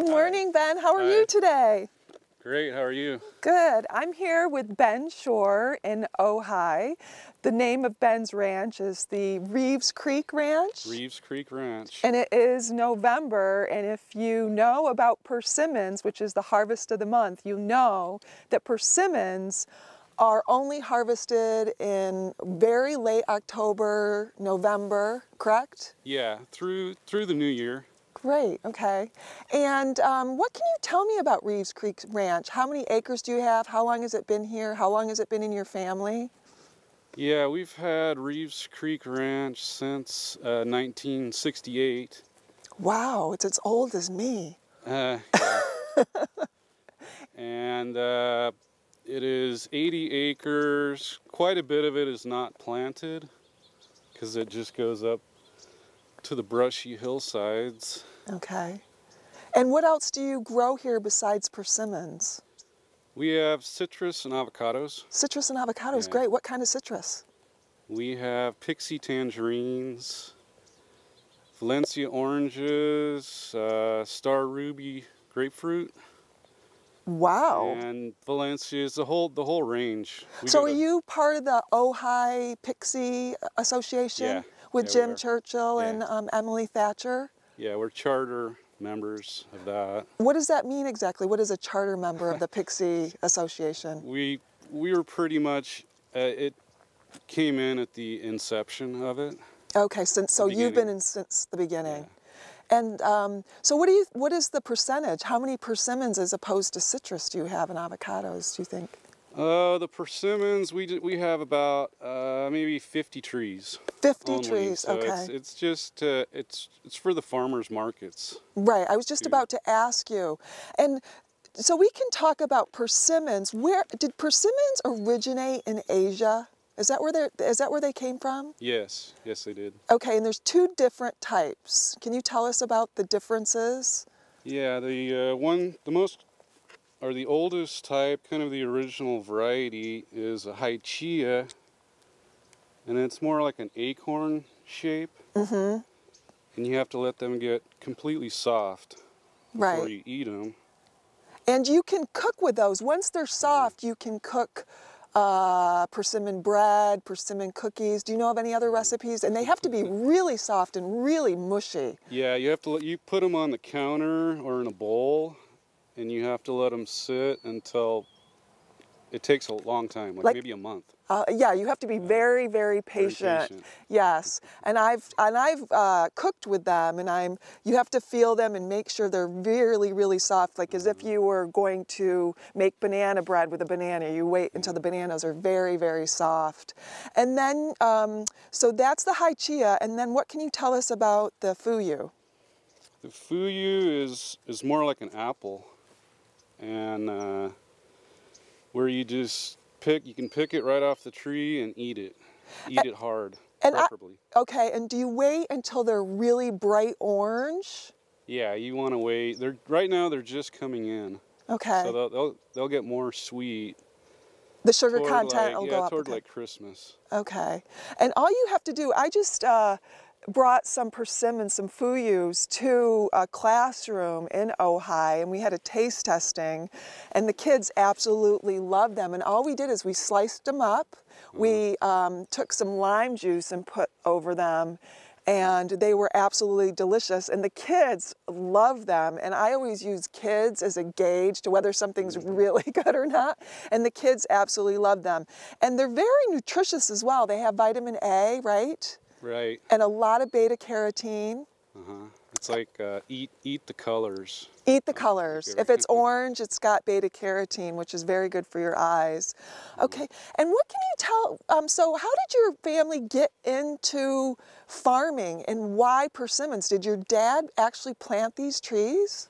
Good morning, Ben. How are you today? Great, how are you? Good. I'm here with Ben Shore in Ojai. The name of Ben's ranch is the Reeves Creek Ranch. Reeves Creek Ranch. And it is November, and if you know about persimmons, which is the harvest of the month, you know that persimmons are only harvested in very late October, November, correct? Yeah, through the new year. Great, okay. And what can you tell me about Reeves Creek Ranch? How many acres do you have? How long has it been here? How long has it been in your family? Yeah, we've had Reeves Creek Ranch since 1968. Wow, it's as old as me. Yeah. And it is 80 acres. Quite a bit of it is not planted because it just goes up to the brushy hillsides. Okay. And what else do you grow here besides persimmons? We have citrus and avocados. Citrus and avocados, Yeah. great. What kind of citrus? We have Pixie tangerines, Valencia oranges, Star Ruby grapefruit. Wow. And Valencia is the whole range. So are you part of the Ojai Pixie Association? Yeah. With Yeah, we Jim are. Churchill Yeah. and Emily Thatcher? Yeah, we're charter members of that. What does that mean exactly? What is a charter member of the Pixie Association? We were pretty much, it came in at the inception of it. Okay, so you've been in since the beginning. Yeah. And so what is the percentage? How many persimmons as opposed to citrus do you have in avocados, do you think? The persimmons, we have about maybe 50 trees. 50 only. trees, So okay. It's just, it's for the farmers markets. Right, I was just about to ask you. And so we can talk about persimmons. Where did persimmons originate in Asia? Is that where they came from? Yes, yes they did. Okay, and there's two different types. Can you tell us about the differences? Yeah, the oldest type, kind of the original variety, is a Haichia, and it's more like an acorn shape. Mm-hmm. And you have to let them get completely soft before you eat them. And you can cook with those. Once they're soft, you can cook persimmon bread, persimmon cookies. Do you know of any other recipes? And they have to be really soft and really mushy. Yeah, you have to you put them on the counter or in a bowl, and you have to let them sit until it takes a long time, like maybe a month. Yeah, you have to be very, very patient. patient. Yes, and I've cooked with them, and you have to feel them and make sure they're really, really soft, like as if you were going to make banana bread with a banana. You wait until the bananas are very, very soft, and then so that's the Haichia. And then what can you tell us about the Fuyu? The Fuyu is more like an apple, and where you just you can pick it right off the tree and eat it. Eat it hard, preferably. Okay, and do you wait until they're really bright orange? Yeah, you want to wait. Right now they're just coming in. Okay. So they'll get more sweet. The sugar content will go up. Toward like Christmas. Okay, and all you have to do, I just brought some persimmons, some Fuyus to a classroom in Ojai, and we had a taste testing, and the kids absolutely loved them. And all we did is we sliced them up, we took some lime juice and put over them, and they were absolutely delicious, and the kids love them. And I always use kids as a gauge to whether something's really good or not, and the kids absolutely love them. And they're very nutritious as well. They have vitamin A, right? Right. And a lot of beta carotene. It's like eat the colors. Eat the colors. If it's orange, it's got beta carotene, which is very good for your eyes. Okay, and what can you tell, so how did your family get into farming and why persimmons? Did your dad actually plant these trees?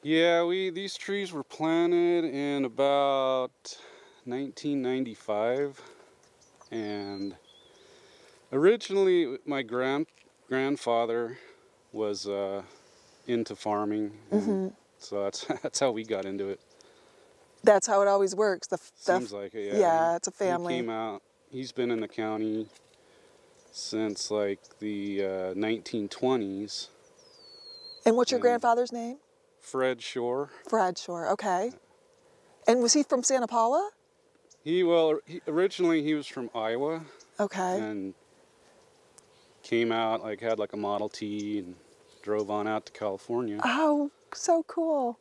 Yeah, these trees were planted in about 1995, and originally my grandfather was into farming, and so that's how we got into it. That's how it always works. Seems like it, yeah. Yeah, it's a family. He came out, he's been in the county since like the 1920s. And what's your grandfather's name? Fred Shore. Fred Shore, okay. And was he from Santa Paula? Originally he was from Iowa. Okay. And came out, had like a Model T and drove on out to California. Oh, so cool.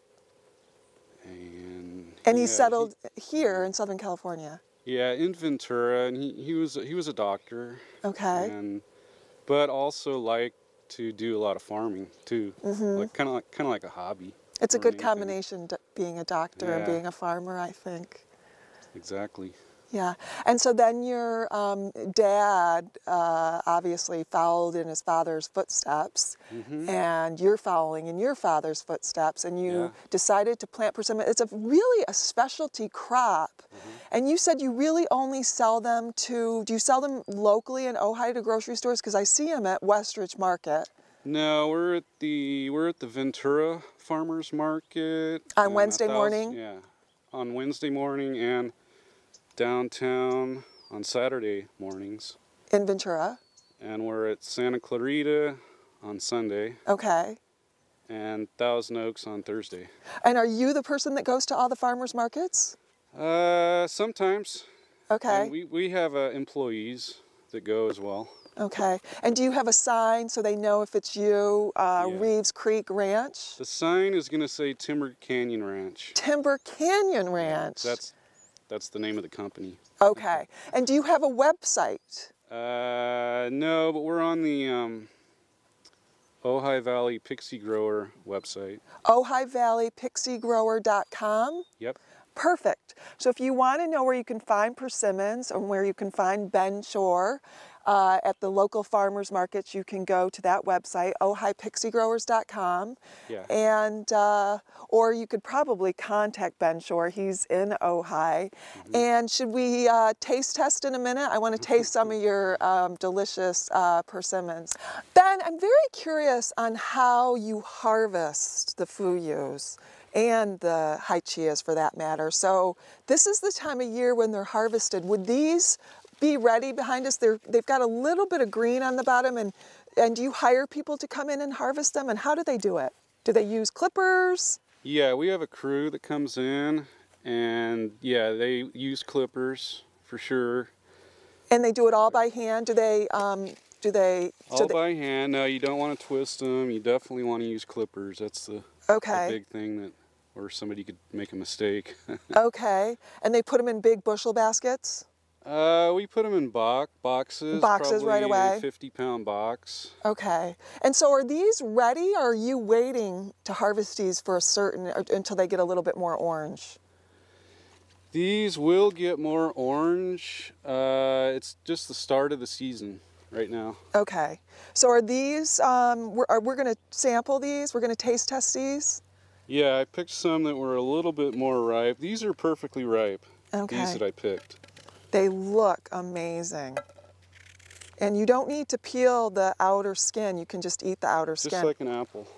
And he settled here in Southern California. Yeah, in Ventura, and he was a doctor. Okay. But also liked to do a lot of farming too. Mm-hmm. Kind of like a hobby. It's a good combination, being a doctor and being a farmer, I think. Exactly. Yeah, and so then your dad obviously followed in his father's footsteps, and you're following in your father's footsteps, and you decided to plant persimmon. It's really a specialty crop, and you said you really only sell them do you sell them locally in Ojai to grocery stores? Because I see them at Westridge Market. No, we're at the Ventura Farmers Market. On Wednesday morning? Yeah, on Wednesday morning and downtown on Saturday mornings. In Ventura? And we're at Santa Clarita on Sunday. Okay. And Thousand Oaks on Thursday. And are you the person that goes to all the farmers markets? Sometimes. Okay. And we have employees that go as well. Okay. And do you have a sign so they know if it's you, Reeves Creek Ranch? The sign is going to say Timber Canyon Ranch. Timber Canyon Ranch. That's the name of the company. Okay. And do you have a website? No, but we're on the Ojai Valley Pixie Grower website. OhaiValleyPixieGrower.com? Yep. Perfect. So if you want to know where you can find persimmons and where you can find Ben Shore at the local farmers markets, you can go to that website, OhaiPixieGrowers.com. Yeah. And or you could probably contact Ben Shore. He's in Ojai. And should we taste test in a minute? I want to taste some of your delicious persimmons. Ben, I'm very curious on how you harvest the fuyus and the haichias for that matter. So this is the time of year when they're harvested. Would these be ready behind us? They've got a little bit of green on the bottom, and do you hire people to come in and harvest them? And how do they do it? Do they use clippers? Yeah, we have a crew that comes in, and yeah, they use clippers for sure. And they do it all by hand? All by hand. No, you don't want to twist them. You definitely want to use clippers. That's the big thing or somebody could make a mistake. Okay. And they put them in big bushel baskets? We put them in boxes. Boxes right away? A 50-pound box. Okay. And so are these ready, or are you waiting to harvest these for until they get a little bit more orange? These will get more orange. It's just the start of the season right now. Okay. So are these, we're going to sample these? We're going to taste test these? Yeah, I picked some that were a little bit more ripe. These are perfectly ripe. Okay. These that I picked. They look amazing. And you don't need to peel the outer skin. You can just eat the outer skin. Just like an apple.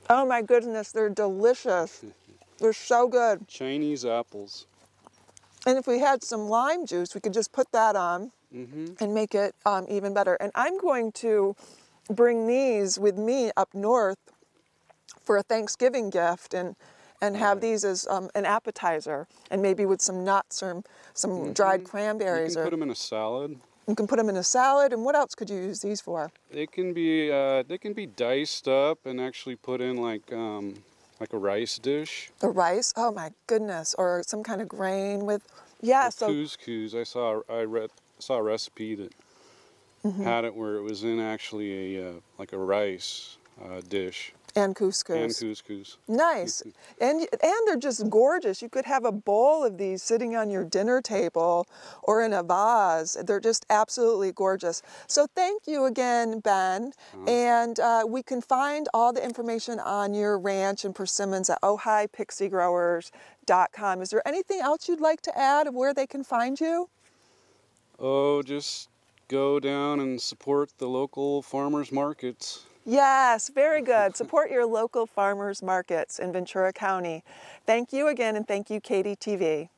Oh my goodness, they're delicious. They're so good. Chinese apples. And if we had some lime juice, we could just put that on and make it even better. And I'm going to bring these with me up north for a Thanksgiving gift and have these as an appetizer, and maybe with some nuts or some dried cranberries. You can put them in a salad. You can put them in a salad. And what else could you use these for? They can be diced up and actually put in like a rice dish. The rice? Oh my goodness! Or some kind of grain with couscous. I saw a recipe that had it where it was in actually a rice dish. And couscous. And couscous. Nice. And they're just gorgeous. You could have a bowl of these sitting on your dinner table or in a vase. They're just absolutely gorgeous. So thank you again, Ben. And we can find all the information on your ranch and persimmons at OhaiPixieGrowers.com. Is there anything else you'd like to add of where they can find you? Oh, just go down and support the local farmers markets. Yes, very good. Support your local farmers markets in Ventura County. Thank you again, and thank you, KDTV.